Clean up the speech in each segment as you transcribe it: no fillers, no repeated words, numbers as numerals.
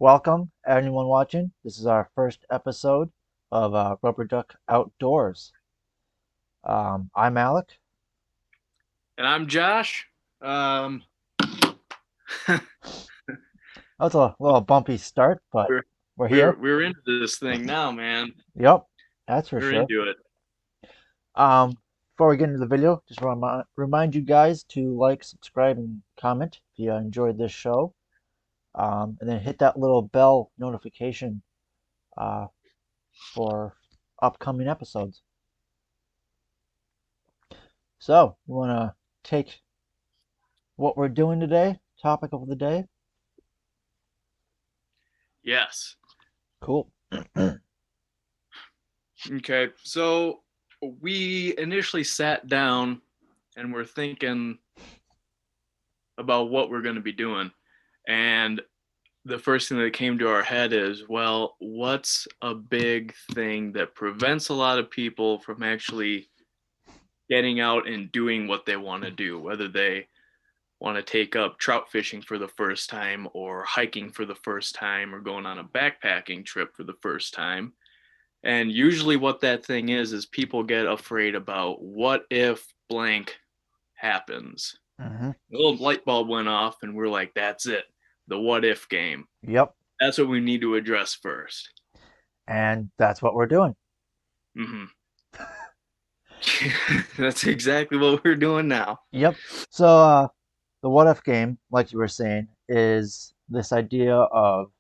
welcome anyone watching. This is our first episode of Rubber Duck Outdoors. I'm Alec. And I'm Josh. Um, That was a little bumpy start, but we're we're we're here. we're into this thing now, man. Yep, that's for We're sure. into it. Before we get into the video, just want to remind you guys to like, subscribe, and comment if you enjoyed this show. And then hit that little bell notification uh, for upcoming episodes. So, you want to take what we're doing today, topic of the day? Yes. Cool. Okay. So we initially sat down and we're thinking about what we're going to be doing, and the first thing that came to our head is, well, what's a big thing that prevents a lot of people from actually getting out and doing what they want to do, whether they want to take up trout fishing for the first time or hiking for the first time or going on a backpacking trip for the first time. And usually what that thing is people get afraid about what if blank happens. Hmm. The little light bulb went off and we're like, that's it. The what if game. Yep. That's what we need to address first. And that's what we're doing. Mm-hmm. That's exactly what we're doing now. Yep. So, the what if game, like you were saying, is this idea of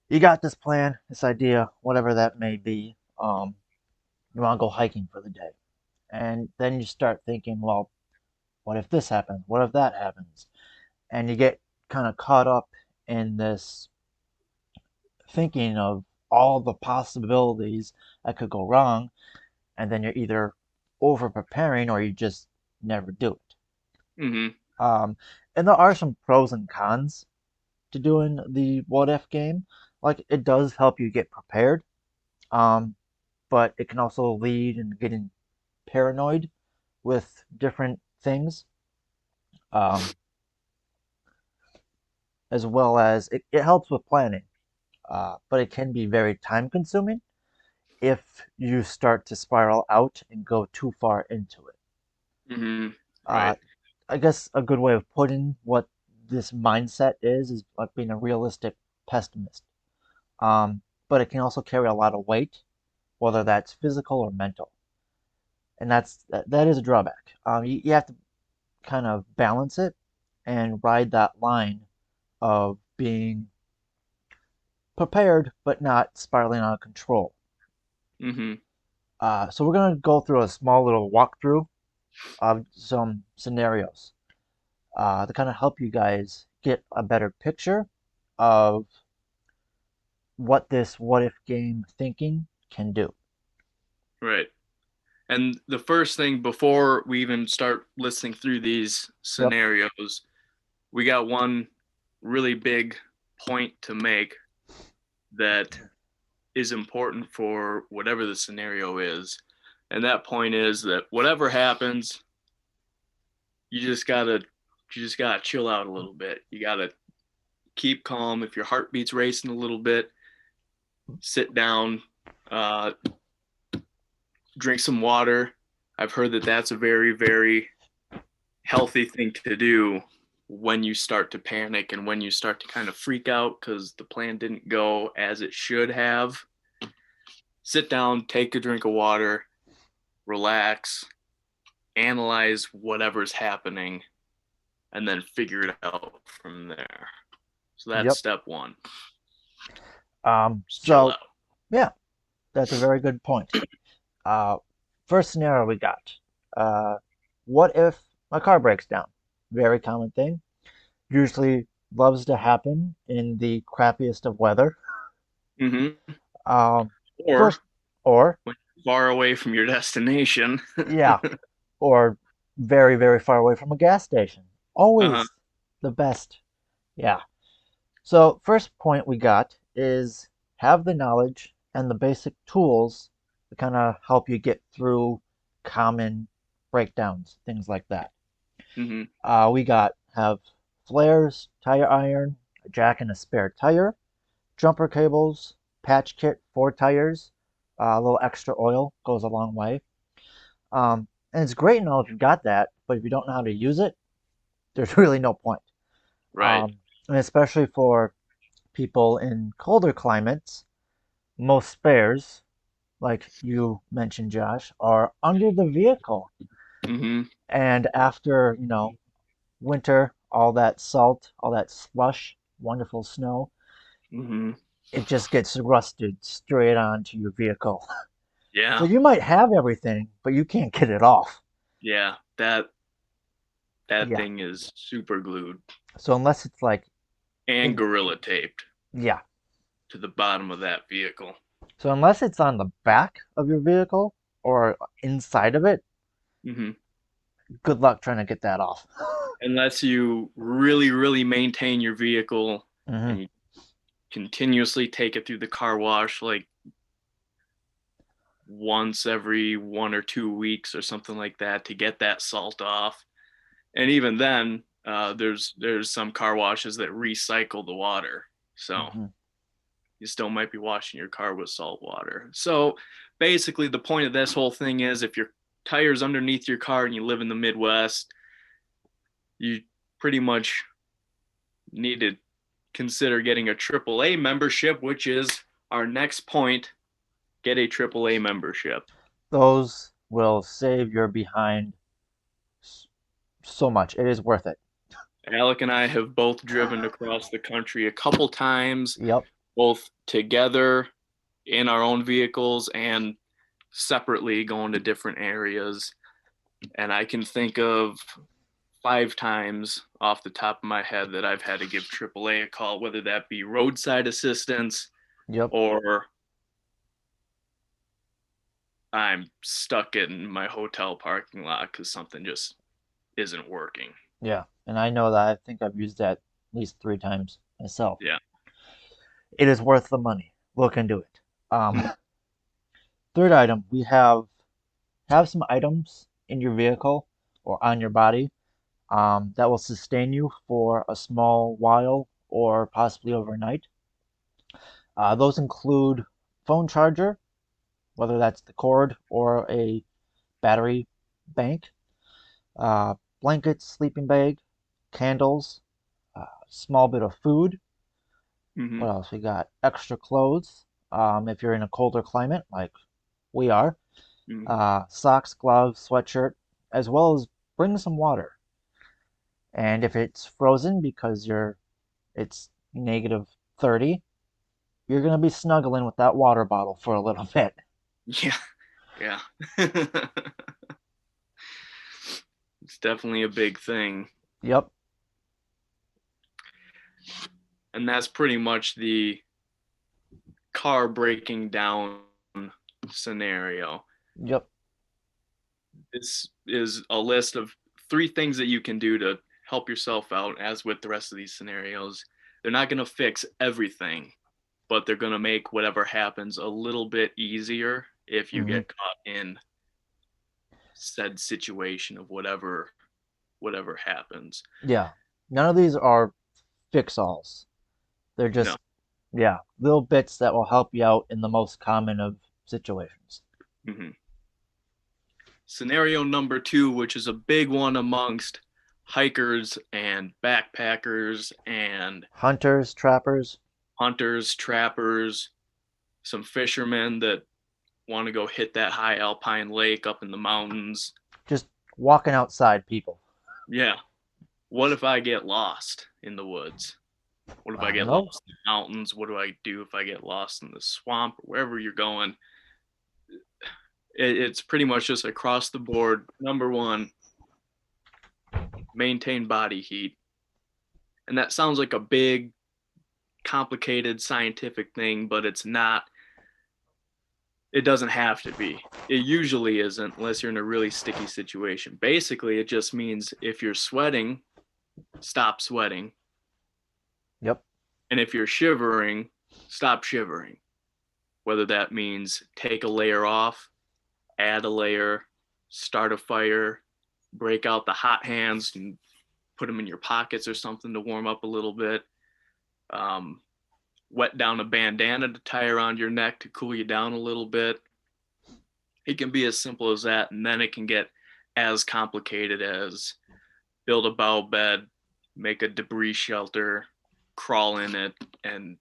you got this plan, this idea, whatever that may be. You want to go hiking for the day. And then you start thinking, well, what if this happens? What if that happens? And you get kind of caught up in this thinking of all the possibilities that could go wrong, and then you're either over preparing or you just never do it. Mm-hmm. Um, and there are some pros and cons to doing the what if game. Like it does help you get prepared, um, but it can also lead in getting paranoid with different things, um, as well as it helps with planning. But it can be very time consuming if you start to spiral out and go too far into it. Mm-hmm. Uh, Right. I guess a good way of putting what this mindset is like being a realistic pessimist. But it can also carry a lot of weight, whether that's physical or mental, and that is a drawback. You have to kind of balance it and ride that line of being prepared but not spiraling out of control. Mm-hmm. So we're gonna go through a small little walkthrough of some scenarios to kind of help you guys get a better picture of what this what if game thinking can do. Right. And the first thing before we even start listening through these Yep. scenarios, we got one really big point to make that is important for whatever the scenario is. And that point is that whatever happens, you just gotta you just gotta chill out a little bit. You gotta keep calm. If your heartbeat's racing a little bit, sit down, uh, drink some water. I've heard that that's a very, very healthy thing to do when you start to panic and when you start to kind of freak out because the plan didn't go as it should have. Sit down, take a drink of water, relax, analyze whatever's happening, and then figure it out from there. So that's Yep. step one. Just chill So out. yeah, that's a very good point. Uh, First scenario we got. Uh, what if my car breaks down? Very common thing. Usually loves to happen in the crappiest of weather. Mm-hmm. Um, Or First, or when you're far away from your destination. yeah, or very, very far away from a gas station. Uh-huh. Always the best. Yeah. So, first point we got is have the knowledge and the basic tools to kind of help you get through common breakdowns, things like that. Mm-hmm. We got have flares, tire iron, a jack and a spare tire. jumper cables, patch kit, 4 tires, a little extra oil goes a long way. And it's great and all if you've got that, but if you don't know how to use it, there's really no point. Right. And especially for people in colder climates, most spares, like you mentioned, Josh, are under the vehicle. Mm-hmm. And after, winter, all that salt, all that slush, wonderful snow, Mm-hmm. it just gets rusted straight onto your vehicle. So Yeah. you might have everything, but you can't get it off. Yeah. That Yeah. thing is super glued So unless it's like, and in, gorilla taped yeah. to the bottom of that vehicle. So unless it's on the back of your vehicle or inside of it, Mm-hmm. good luck trying to get that off. Unless you really, really maintain your vehicle Hmm. and you continuously take it through the car wash like once every 1 or 2 weeks or something like that to get that salt off. And even then, there's some car washes that recycle the water, so Hmm. you still might be washing your car with salt water. So basically, the point of this whole thing is if your tires underneath your car and you live in the Midwest, you pretty much need to consider getting a AAA membership, which is our next point. Get a AAA membership. Those will save your behind so much. It is worth it. Alec and I have both driven across the country a couple times, Yep. both together in our own vehicles and separately going to different areas. And I can think of 5 times off the top of my head that I've had to give AAA a call, whether that be roadside assistance Yep. or I'm stuck in my hotel parking lot because something just isn't working. Yeah. And I know that I think I've used that at least 3 times myself. Yeah. It is worth the money. Look into it. Third item, we have some items in your vehicle or on your body that will sustain you for a small while or possibly overnight. Those include phone charger, whether that's the cord or a battery bank, uh, blankets, sleeping bag, candles, small bit of food. Mm-hmm. What else? We got extra clothes if you're in a colder climate like we are. Mm-hmm. Socks, gloves, sweatshirt, as well as bring some water. And if it's frozen because it's negative 30, you're gonna be snuggling with that water bottle for a little bit. Yeah. Yeah. It's definitely a big thing. Yep, And that's pretty much the car breaking down scenario. yep, This is a list of 3 things that you can do to help yourself out, as with the rest of these scenarios. They're not going to fix everything, but they're going to make whatever happens a little bit easier if you hmm get caught in said situation of whatever happens. yeah. None of these are fix-alls. They're No. just, yeah, little bits that will help you out in the most common of situations. Mm-hmm. Scenario number 2, which is a big one amongst hikers and backpackers and Hunters, trappers, hunters, trappers, some fishermen that want to go hit that high alpine lake up in the mountains. just walking outside people. Yeah. What if I get lost in the woods? What if I I don't get know. lost in the mountains? What do I do if I get lost in the swamp or wherever you're going? It's pretty much just across the board. Number one, maintain body heat. And that sounds like a big, complicated scientific thing, but it's not. It doesn't have to be. It usually isn't unless you're in a really sticky situation. Basically, it just means if you're sweating, stop sweating. Yep. And if you're shivering, stop shivering. Whether that means take a layer off, add a layer, start a fire, break out the hot hands and put them in your pockets or something to warm up a little bit. Um, wet down a bandana to tie around your neck to cool you down a little bit. It can be as simple as that, and then it can get as complicated as build a bow bed, make a debris shelter, crawl in it, and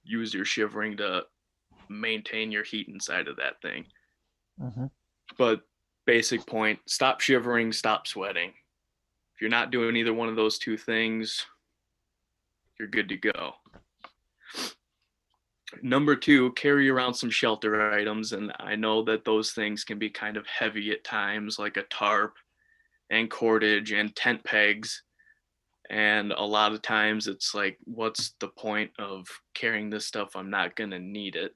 use your shivering to maintain your heat inside of that thing. Mm-hmm. But basic point, stop shivering, stop sweating. If you're not doing either one of those two things, you're good to go. Number 2, carry around some shelter items. And I know that those things can be kind of heavy at times, like a tarp and cordage and tent pegs. And a lot of times it's like, what's the point of carrying this stuff? I'm not going to need it,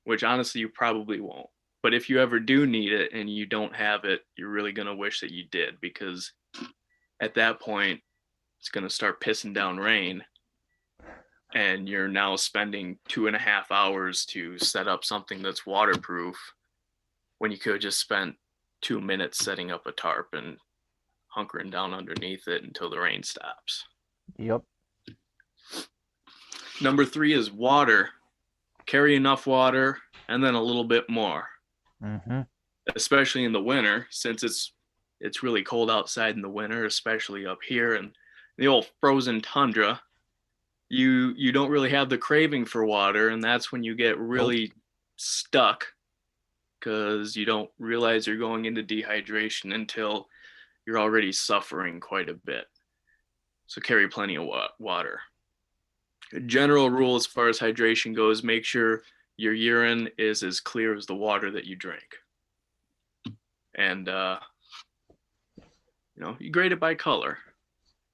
which honestly, you probably won't. But if you ever do need it and you don't have it, you're really going to wish that you did, because at that point, it's going to start pissing down rain. And you're now spending 2.5 hours to set up something that's waterproof when you could have just spent 2 minutes setting up a tarp and hunkering down underneath it until the rain stops. Yep. Number 3 is water. Carry enough water and then a little bit more. Mm-hmm. Especially in the winter, since it's really cold outside in the winter, especially up here in the old frozen tundra. You don't really have the craving for water, and that's when you get really stuck, because you don't realize you're going into dehydration until you're already suffering quite a bit. So carry plenty of water. A general rule as far as hydration goes, make sure your urine is as clear as the water that you drink. And you grade it by color.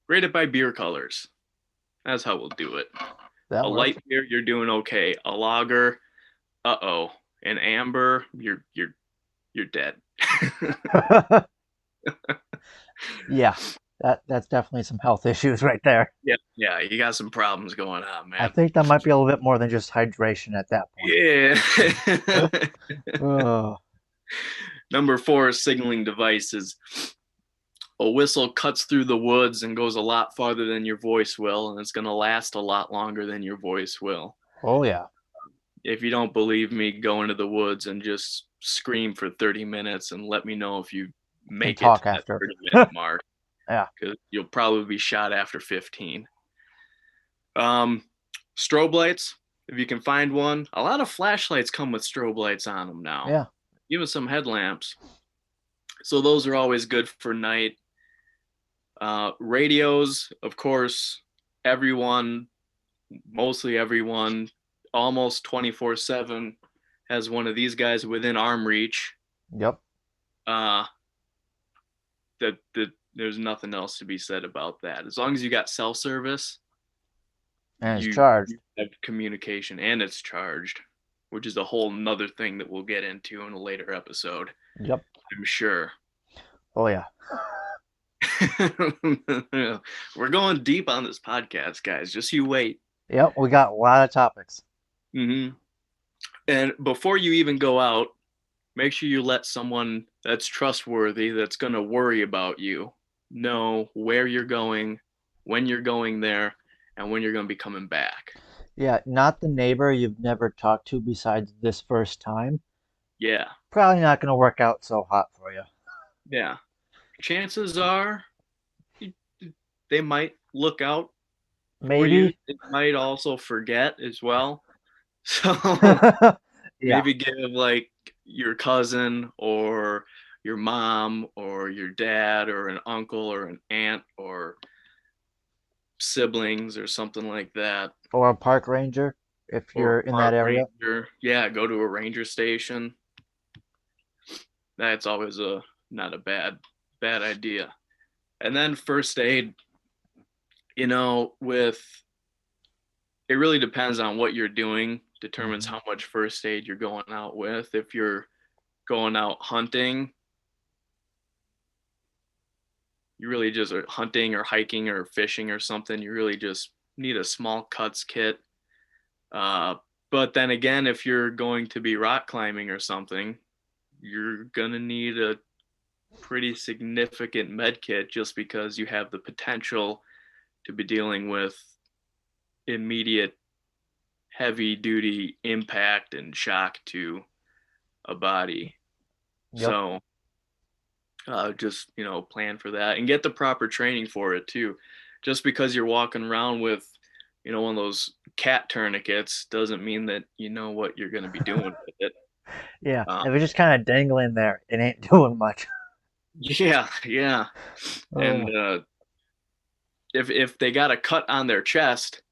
Grade it by beer colors. That's how we'll do it. That a works. Light beer, you're doing okay. A lager, an amber, you're dead. Yeah, that's definitely some health issues right there. Yeah, you got some problems going on, man. I think that might be a little bit more than just hydration at that point. Yeah. Oh. Number 4 is signaling devices. A whistle cuts through the woods and goes a lot farther than your voice will, and it's going to last a lot longer than your voice will. Oh, yeah. If you don't believe me, go into the woods and just scream for 30 minutes and let me know if you make it to that 30-minute mark. Yeah. Because you'll probably be shot after 15. Strobe lights, if you can find one. A lot of flashlights come with strobe lights on them now. Yeah. Even some headlamps. So those are always good for night. Radios, of course, mostly everyone, almost 24/7 has one of these guys within arm reach. Yep. There's nothing else to be said about that. As long as you got cell service and it's charged, you have communication, and it's charged, which is a whole nother thing that we'll get into in a later episode. Yep. I'm sure. Oh yeah. We're going deep on this podcast, guys. Just you wait. Yep, we got a lot of topics. Mm-hmm. And before you even go out, make sure you let someone that's trustworthy, that's going to worry about you, know where you're going, when you're going there, and when you're going to be coming back. Yeah, not the neighbor you've never talked to besides this first time. Yeah. Probably not going to work out so hot for you. Yeah. Chances are they might look out for you. They might also forget as well. So maybe give like your cousin or your mom or your dad or an uncle or an aunt or siblings or something like that. Or a park ranger if you're in that area. Ranger. Yeah, go to a ranger station. That's always not a bad idea. And then first aid, it really depends on what you're doing, determines how much first aid you're going out with. If you're going out hunting, you really just are hunting or hiking or fishing or something, you really just need a small cuts kit. But then again, if you're going to be rock climbing or something, you're going to need a pretty significant med kit, just because you have the potential to be dealing with immediate heavy duty impact and shock to a body. Yep. So just plan for that and get the proper training for it too. Just because you're walking around with one of those cat tourniquets doesn't mean that you know what you're going to be doing with it. Yeah. uh, If it's just kind of dangling there, it ain't doing much. yeah, yeah. And Oh. if they got a cut on their chest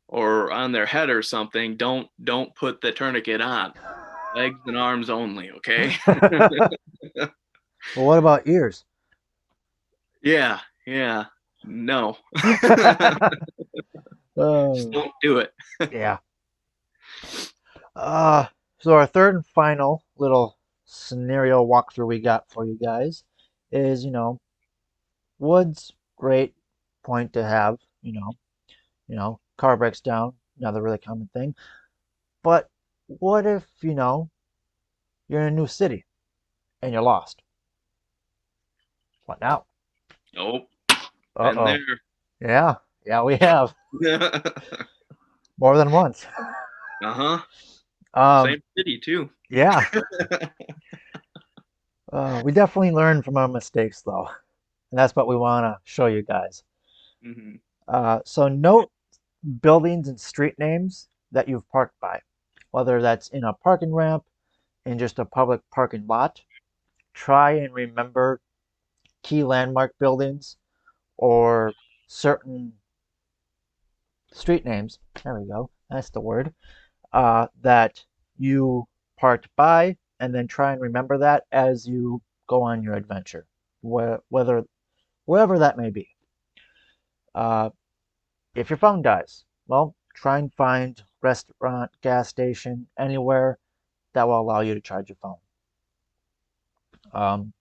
or on their head or something, don't put the tourniquet on. Legs and arms only, okay? Well, what about ears? Yeah, yeah. No. Just Oh, don't do it. yeah. Uh, so our third and final little scenario walkthrough we got for you guys is, wood's great point to have, car breaks down, another really common thing. But what if, you're in a new city and you're lost? What now? Nope. Been Uh-oh. there. Yeah, yeah, we have more than once. Uh-huh. Um, Same city too. yeah, we definitely learn from our mistakes though, and that's what we want to show you guys. Hmm. So note buildings and street names that you've parked by, whether that's in a parking ramp, in just a public parking lot. Try and remember key landmark buildings or certain street names. There we go. That's the word. That you parked by, and then try and remember that as you go on your adventure, whether wherever that may be. Uh, if your phone dies, well, try and find restaurant, gas station, anywhere that will allow you to charge your phone.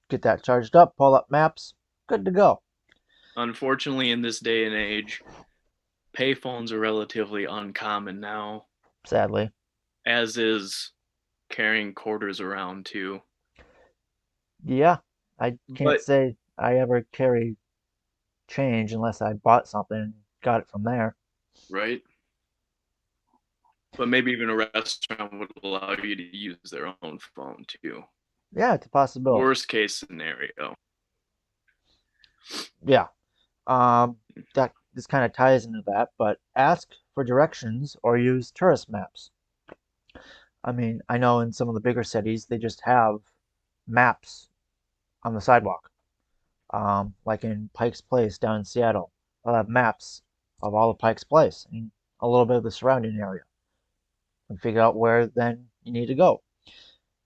Get that charged up, pull up maps, good to go. Unfortunately, in this day and age, payphones are relatively uncommon now, Sadly, as is carrying quarters around too. yeah, I can't But say I ever carry change unless I bought something and got it from there. right? But maybe even a restaurant would allow you to use their own phone too. Yeah, it's a possibility. Worst case scenario. Yeah, that this kind of ties into that, but ask for directions or use tourist maps. I mean, I know in some of the bigger cities they just have maps on the sidewalk. Like in Pike's Place down in Seattle, they'll have maps of all of Pike's Place and a little bit of the surrounding area and figure out where then you need to go.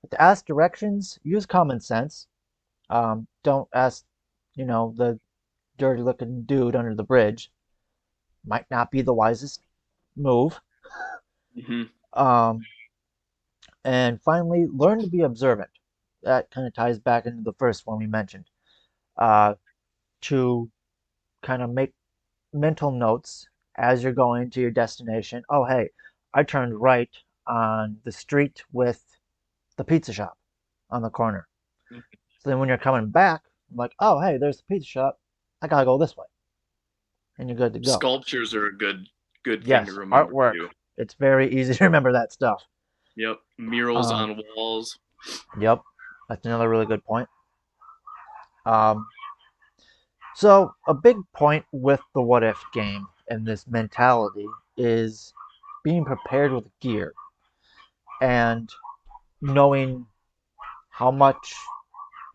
But to ask directions, use common sense. Don't ask, the dirty looking dude under the bridge. Might not be the wisest move. Hmm. Um, and finally, learn to be observant. That kind of ties back into the first one we mentioned. Uh, to kind of make mental notes as you're going to your destination. Oh, hey, I turned right on the street with the pizza shop on the corner. So then when you're coming back, I'm like, oh, hey, there's the pizza shop. I gotta go this way. And you're good to go. Sculptures are a good thing to Yes, remember artwork. too. It's very easy to remember that stuff. Yep, murals Um, on walls. yep, that's another really good point. Um, so a big point with the what if game and this mentality is being prepared with gear and knowing how much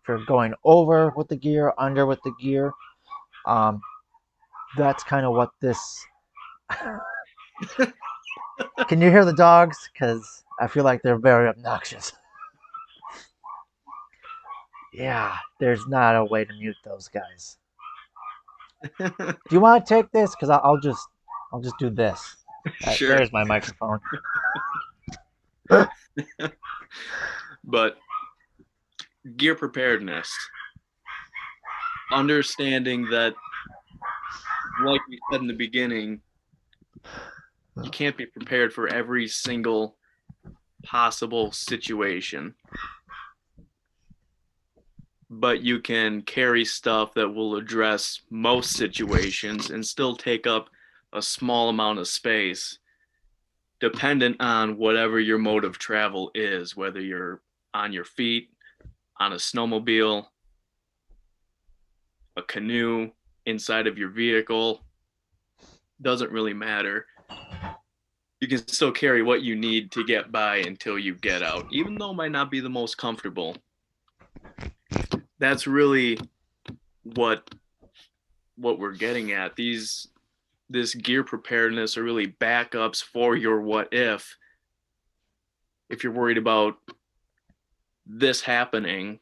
if you're going over with the gear, under with the gear. Um, that's kind of what this. Can you hear the dogs? Because I feel like they're very obnoxious. Yeah, there's not a way to mute those guys. Do you want to take this? Because I'll just do this. Sure. There's my microphone. But gear preparedness, understanding that, like we said in the beginning, you can't be prepared for every single possible situation, but you can carry stuff that will address most situations and still take up a small amount of space, dependent on whatever your mode of travel is, whether you're on your feet, on a snowmobile, a canoe, inside of your vehicle, doesn't really matter. You can still carry what you need to get by until you get out, even though it might not be the most comfortable. That's really what we're getting at. This gear preparedness are really backups for your what if you're worried about this happening,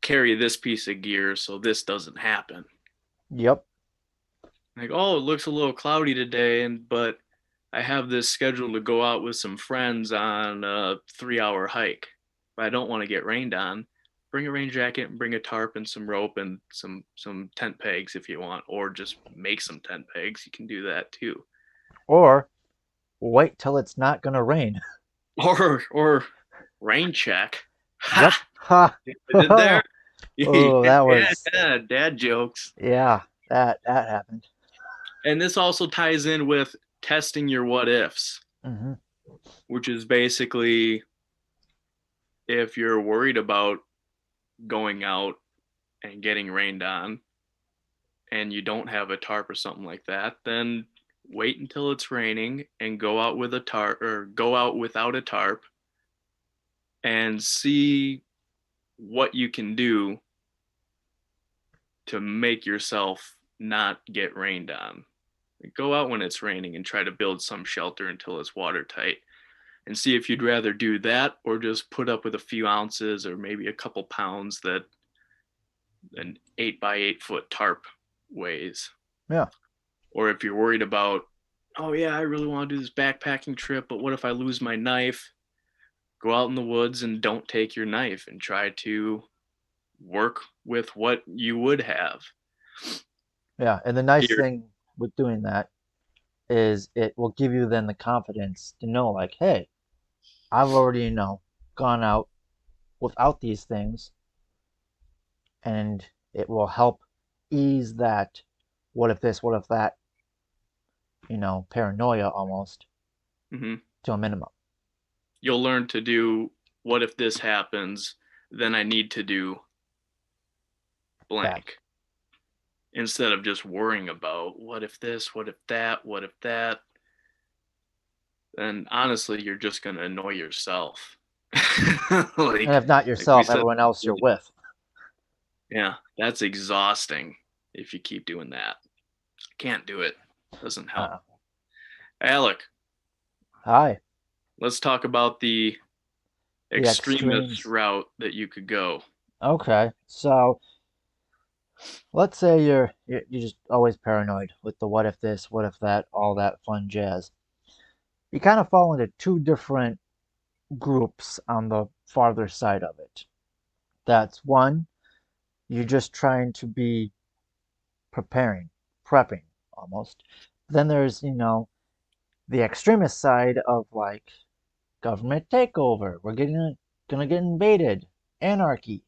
carry this piece of gear so this doesn't happen. Yep. Like, oh, it looks a little cloudy today, but I have this scheduled to go out with some friends on a 3-hour hike, but I don't want to get rained on. Bring a rain jacket and bring a tarp and some rope and some tent pegs if you want, or just make some tent pegs. You can do that too. Or wait till it's not gonna rain. Or rain check. Yep. Ha! Ha. I did there. Oh, that was Yeah, dad jokes. yeah. That happened. And this also ties in with testing your what ifs, Hmm. which is basically if you're worried about going out and getting rained on and you don't have a tarp or something like that, then wait until it's raining and go out with a tarp or go out without a tarp and see what you can do to make yourself not get rained on. Go out when it's raining and try to build some shelter until it's watertight and see if you'd rather do that or just put up with a few ounces or maybe a couple pounds that an 8 by 8 foot tarp weighs. Yeah. Or if you're worried about, oh yeah, I really want to do this backpacking trip, but what if I lose my knife? Go out in the woods and don't take your knife and try to work with what you would have. Yeah. And the nice Here. thing with doing that is it will give you then the confidence to know, like, hey, I've already, gone out without these things, and it will help ease that what if this, what if that, paranoia almost Mm-hmm. to a minimum. You'll learn to do what if this happens, then I need to do That. blank instead of just worrying about what if this, what if that, what if that. Then honestly, you're just going to annoy yourself. And if not like we yourself, said, everyone else you're with. yeah, that's exhausting if you keep doing that. Can't do it. Doesn't help. Uh, Alec, Hi. let's talk about the The extremist extremes. route that you could go. Okay. So let's say you're just always paranoid with the what if this, what if that, all that fun jazz. You kind of fall into two different groups on the farther side of it. That's one, you're just trying to be preparing, prepping almost. Then there's, the extremist side of like government takeover. We're gonna get invaded, anarchy.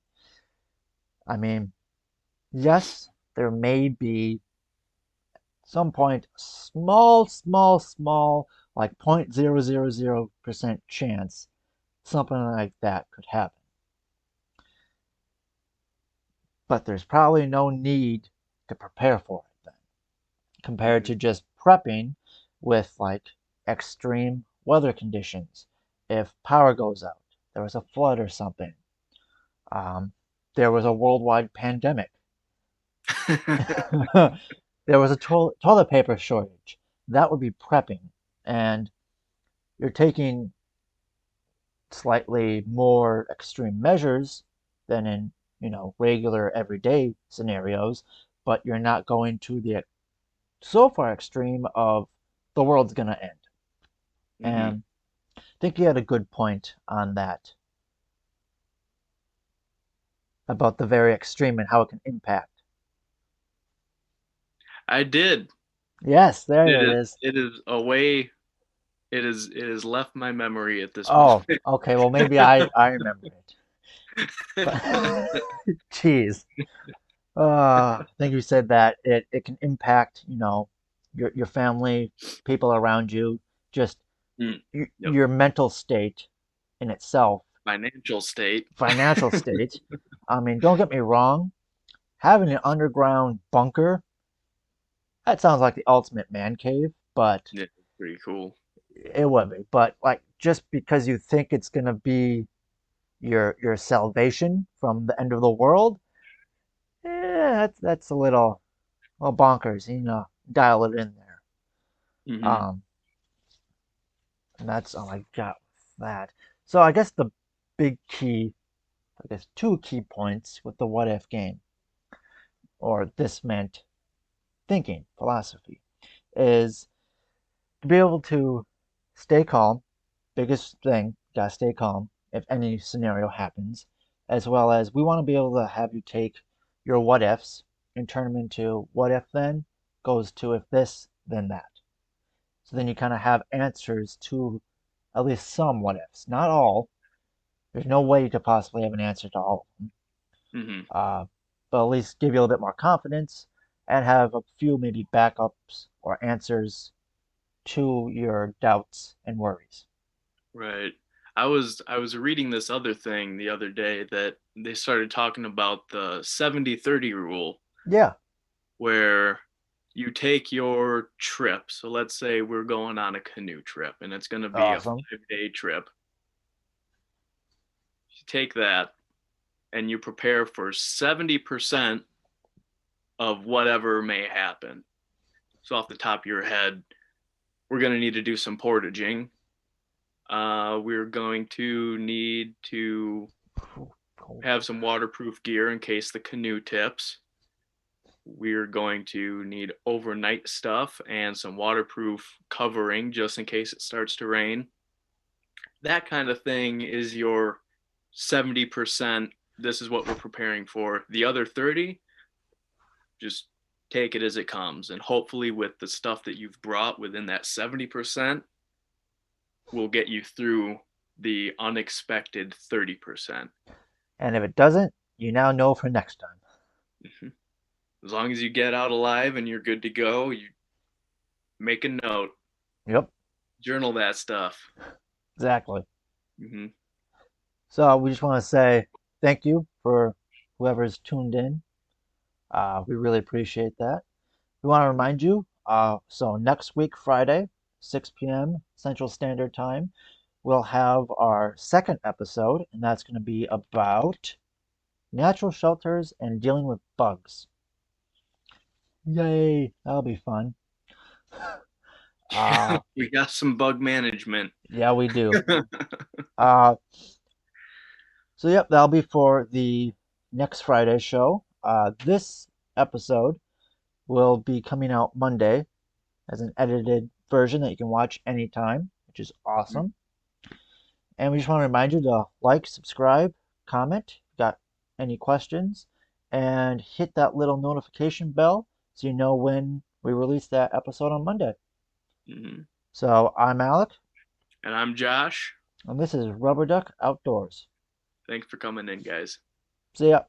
I mean, yes, there may be some point small, like 0.000% chance something like that could happen. But there's probably no need to prepare for it then, compared Mm-hmm. to just prepping with like extreme weather conditions. If power goes out, there was a flood or something, um, there was a worldwide pandemic, there was a toilet paper shortage, that would be prepping. And you're taking slightly more extreme measures than in, regular everyday scenarios, but you're not going to the so far extreme of the world's gonna end. Mm-hmm. And I think you had a good point on that about the very extreme and how it can impact. I did. Yes, there It it is. is. It is a way. It is. It has left my memory at this moment. Oh, okay. Well, maybe I remember it. But jeez, I think you said that it can impact, your family, people around you, just Mm. Yep. your mental state in itself, Financial state. financial state. I mean, don't get me wrong, having an underground bunker, that sounds like the ultimate man cave, but Yeah, pretty cool. it would be. But like just because you think it's gonna be your salvation from the end of the world, that's a little bonkers. You know, dial it in there. Hmm. Um, and that's all I got with that. So I guess the big key, I guess two key points with the what if game, or this meant thinking philosophy, is to be able to stay calm. Biggest thing, gotta stay calm if any scenario happens, as well as we want to be able to have you take your what ifs and turn them into what if then goes to if this then that. So then you kind of have answers to at least some what ifs, not all. There's no way you could possibly have an answer to all of them, Hmm. uh, but at least give you a little bit more confidence and have a few maybe backups or answers to your doubts and worries. Right. I was reading this other thing the other day that they started talking about the 70-30 rule Yeah, where you take your trip. So let's say we're going on a canoe trip and it's going to be a awesome. 5-day trip. You take that and you prepare for 70% of whatever may happen. So off the top of your head, we're going to need to do some portaging. We're going to need to Cool. have some waterproof gear in case the canoe tips. We're going to need overnight stuff and some waterproof covering just in case it starts to rain. That kind of thing is your 70%. This is what we're preparing for. The other 30, just take it as it comes. And hopefully, with the stuff that you've brought within that 70%, will get you through the unexpected 30%. And if it doesn't, you now know for next time. As long as you get out alive and you're good to go, you make a note, Yep, journal that stuff. exactly. Hmm. So we just want to say thank you for whoever's tuned in. We really appreciate that. We want to remind you, so next week, Friday, 6 p.m. Central Standard Time, we'll have our second episode, and that's going to be about natural shelters and dealing with bugs. Yay, that'll be fun. Uh, We got some bug management. yeah, we do. Uh, so, yep, that'll be for the next Friday show. This episode will be coming out Monday as an edited version that you can watch anytime, which is awesome. And we just want to remind you to like, subscribe, comment, if you got any questions, and hit that little notification bell so you know when we release that episode on Monday. Mhm. So I'm Alec, And I'm Josh. and this is Rubber Duck Outdoors. Thanks for coming in, guys. See ya.